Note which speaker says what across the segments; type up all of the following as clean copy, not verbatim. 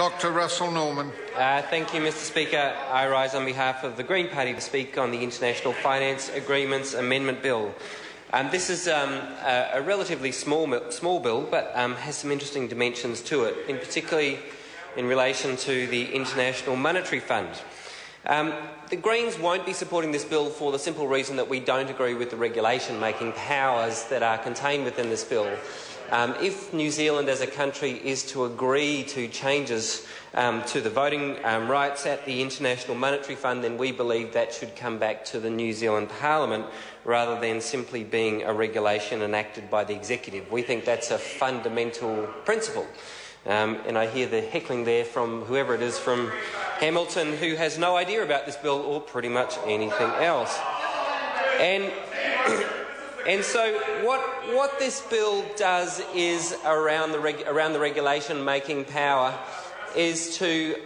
Speaker 1: Dr Russell-Norman.
Speaker 2: Thank you, Mr Speaker. I rise on behalf of the Green Party to speak on the International Finance Agreements Amendment Bill. This is a relatively small bill, but has some interesting dimensions to it, particularly in relation to the International Monetary Fund. The Greens won't be supporting this bill for the simple reason that we don't agree with the regulation-making powers that are contained within this bill. If New Zealand as a country is to agree to changes to the voting rights at the International Monetary Fund, then we believe that should come back to the New Zealand Parliament rather than simply being a regulation enacted by the executive. We think that's a fundamental principle. And I hear the heckling there from whoever it is from Hamilton, who has no idea about this bill or pretty much anything else. And so what this bill does is, around the regulation-making power, is to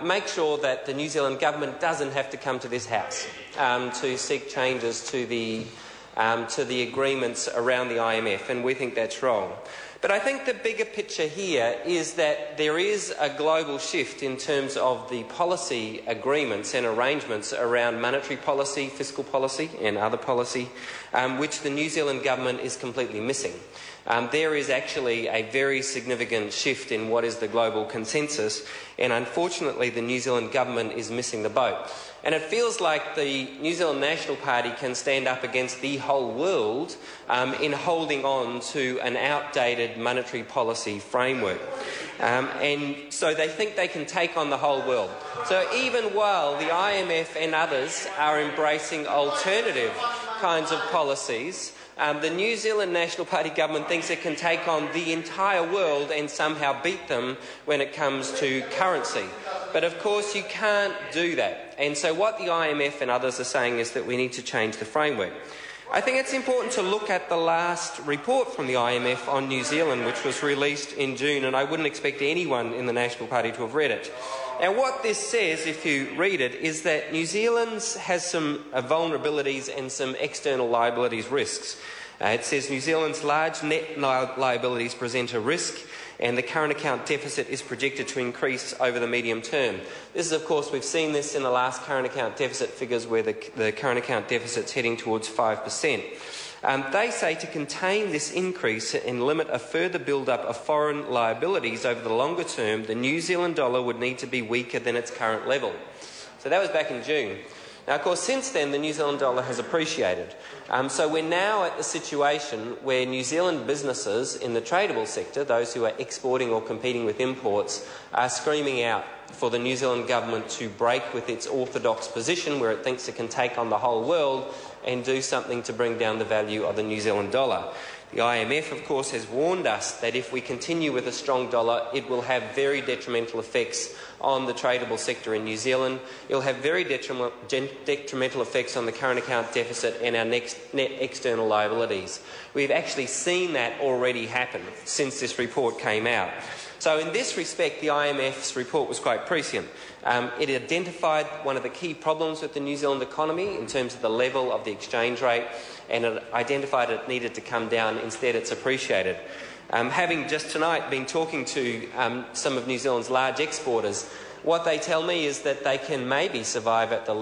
Speaker 2: make sure that the New Zealand government doesn't have to come to this House to seek changes to the agreements around the IMF, and we think that's wrong. But I think the bigger picture here is that there is a global shift in terms of the policy agreements and arrangements around monetary policy, fiscal policy and other policy, which the New Zealand government is completely missing. There is actually a very significant shift in what is the global consensus, and unfortunately the New Zealand government is missing the boat. And it feels like the New Zealand National Party can stand up against the whole world in holding on to an outdated monetary policy framework. And so they think they can take on the whole world. So even while the IMF and others are embracing alternative kinds of policies, the New Zealand National Party government thinks it can take on the entire world and somehow beat them when it comes to currency. But of course you can't do that. And so what the IMF and others are saying is that we need to change the framework. I think it's important to look at the last report from the IMF on New Zealand, which was released in June, and I wouldn't expect anyone in the National Party to have read it. Now, what this says, if you read it, is that New Zealand has some vulnerabilities and some external liabilities risks. It says New Zealand's large net liabilities present a risk, and the current account deficit is projected to increase over the medium term. This is, of course, we've seen this in the last current account deficit figures where the current account deficit's heading towards 5%. They say to contain this increase and limit a further build-up of foreign liabilities over the longer term, the New Zealand dollar would need to be weaker than its current level. So that was back in June. Now, of course, since then, the New Zealand dollar has appreciated. So we're now at the situation where New Zealand businesses in the tradable sector, those who are exporting or competing with imports, are screaming out for the New Zealand government to break with its orthodox position where it thinks it can take on the whole world and do something to bring down the value of the New Zealand dollar. The IMF, of course, has warned us that if we continue with a strong dollar, it will have very detrimental effects on the tradable sector in New Zealand. It will have very detrimental effects on the current account deficit and our net external liabilities. We've actually seen that already happen since this report came out. So in this respect, the IMF's report was quite prescient. It identified one of the key problems with the New Zealand economy in terms of the level of the exchange rate, and it identified it needed to come down. Instead, it's appreciated. Having just tonight been talking to some of New Zealand's large exporters, what they tell me is that they can maybe survive at the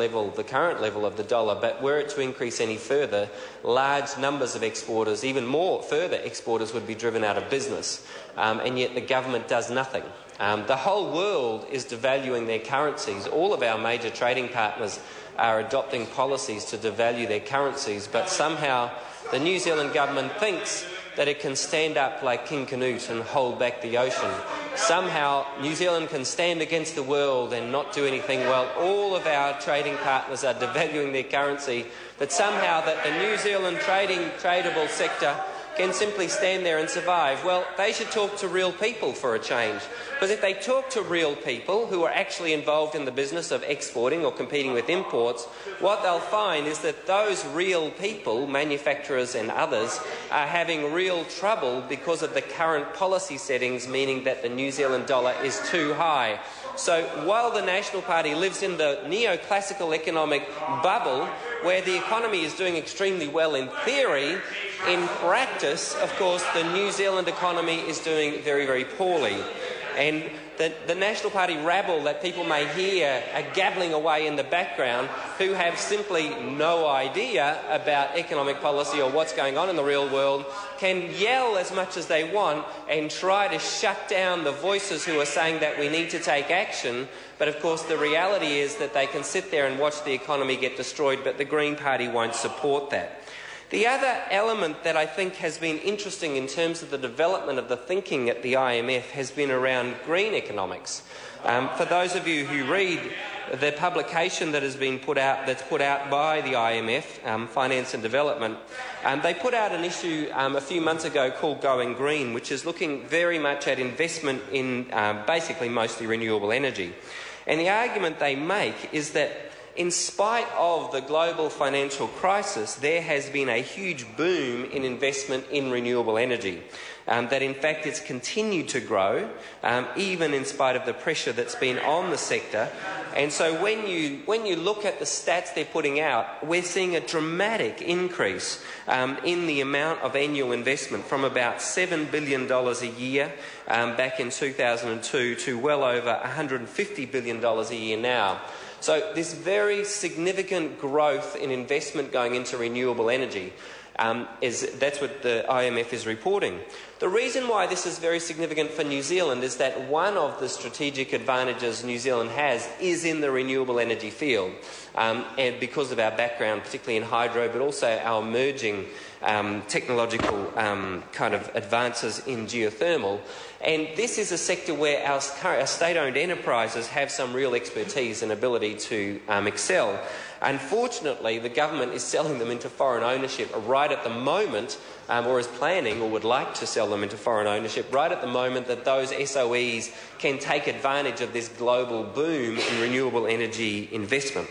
Speaker 2: current level of the dollar, but were it to increase any further, large numbers of exporters, even more further exporters, would be driven out of business. And yet the government does nothing. The whole world is devaluing their currencies. All of our major trading partners are adopting policies to devalue their currencies, but somehow the New Zealand government thinks that it can stand up like King Canute and hold back the ocean. Somehow New Zealand can stand against the world and not do anything while all of our trading partners are devaluing their currency, that somehow that the New Zealand tradable sector can simply stand there and survive. Well, they should talk to real people for a change. Because if they talk to real people who are actually involved in the business of exporting or competing with imports, what they'll find is that those real people, manufacturers and others, are having real trouble because of the current policy settings, meaning that the New Zealand dollar is too high. So while the National Party lives in the neoclassical economic bubble, where the economy is doing extremely well in theory, in practice, of course, the New Zealand economy is doing very, very poorly. And the National Party rabble that people may hear are gabbling away in the background, who have simply no idea about economic policy or what's going on in the real world, can yell as much as they want and try to shut down the voices who are saying that we need to take action. But of course the reality is that they can sit there and watch the economy get destroyed, but the Green Party won't support that. The other element that I think has been interesting in terms of the development of the thinking at the IMF has been around green economics. For those of you who read the publication that has been put out by the IMF, Finance and Development, they put out an issue a few months ago called Going Green, which is looking very much at investment in basically mostly renewable energy. And the argument they make is that in spite of the global financial crisis, there has been a huge boom in investment in renewable energy. That in fact it's continued to grow, even in spite of the pressure that's been on the sector. And so when you look at the stats they're putting out, we're seeing a dramatic increase in the amount of annual investment from about $7 billion a year back in 2002 to well over $150 billion a year now. So this very significant growth in investment going into renewable energy, that's what the IMF is reporting. The reason why this is very significant for New Zealand is that one of the strategic advantages New Zealand has is in the renewable energy field, and because of our background, particularly in hydro, but also our emerging technological kind of advances in geothermal. And this is a sector where our state-owned enterprises have some real expertise and ability to excel. Unfortunately, the government is selling them into foreign ownership right at the moment, or is planning or would like to sell them into foreign ownership right at the moment that those SOEs can take advantage of this global boom in renewable energy investment.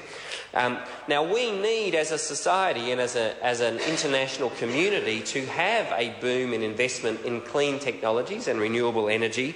Speaker 2: Now, we need, as a society and as an international community, to have a boom in investment in clean technologies and renewable energy,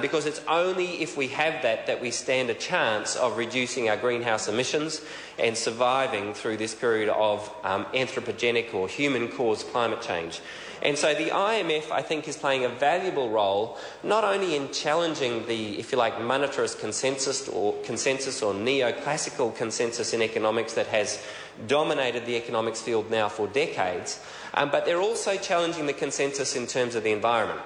Speaker 2: because it's only if we have that we stand a chance of reducing our greenhouse emissions and surviving through this period of anthropogenic or human-caused climate change. And so the IMF, I think, is playing a valuable role, not only in challenging the, if you like, monetarist consensus or neoclassical consensus in economics that has dominated the economics field now for decades, but they're also challenging the consensus in terms of the environment,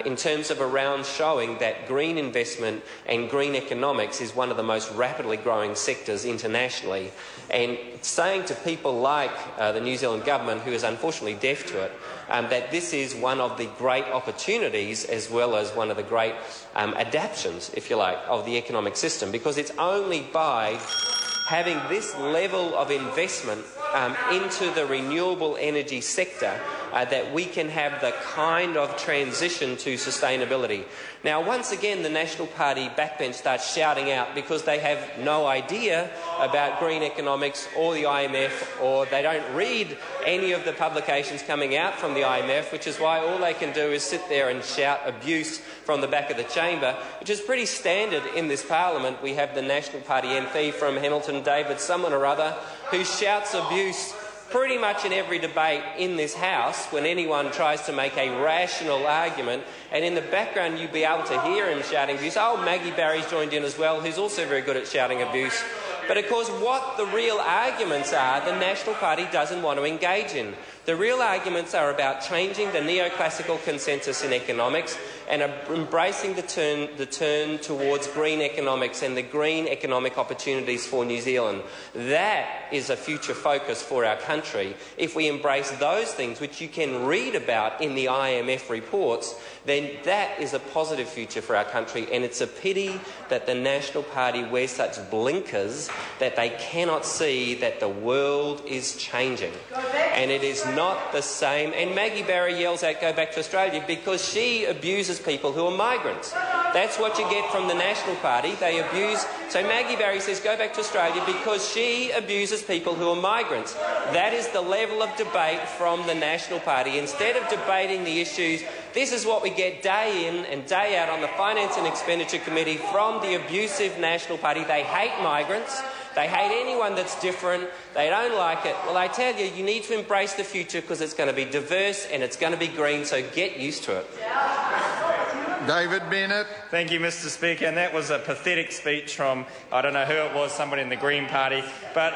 Speaker 2: in terms of around showing that green investment and green economics is one of the most rapidly growing sectors internationally, and saying to people like the New Zealand government, who is unfortunately deaf to it, that this is one of the great opportunities as well as one of the great adaptations, if you like, of the economic system, because it's only by having this level of investment into the renewable energy sector that we can have the kind of transition to sustainability. Now, once again, the National Party backbench starts shouting out because they have no idea about green economics or the IMF, or they don't read any of the publications coming out from the IMF, which is why all they can do is sit there and shout abuse from the back of the chamber, which is pretty standard in this parliament. We have the National Party MP from Hamilton, David someone or other, who shouts abuse pretty much in every debate in this House when anyone tries to make a rational argument, and in the background you'll be able to hear him shouting abuse. Oh, Maggie Barry's joined in as well, who's also very good at shouting abuse. But of course what the real arguments are, the National Party doesn't want to engage in. The real arguments are about changing the neoclassical consensus in economics and embracing the turn towards green economics and the green economic opportunities for New Zealand. That is a future focus for our country. If we embrace those things, which you can read about in the IMF reports, then that is a positive future for our country, and it's a pity that the National Party wears such blinkers that they cannot see that the world is changing. And it is not the same. And Maggie Barry yells out, "Go back to Australia," because she abuses people who are migrants. That's what you get from the National Party. They abuse. So Maggie Barry says, "Go back to Australia," because she abuses people who are migrants. That is the level of debate from the National Party. Instead of debating the issues, this is what we get day in and day out on the Finance and Expenditure Committee from the abusive National Party. They hate migrants. They hate anyone that's different. They don't like it. Well, I tell you, you need to embrace the future because it's going to be diverse and it's going to be green, so get used to it.
Speaker 1: David Bennett.
Speaker 3: Thank you, Mr. Speaker. And that was a pathetic speech from, I don't know who it was, somebody in the Green Party. But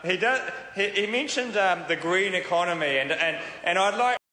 Speaker 3: he mentioned the green economy, and I'd like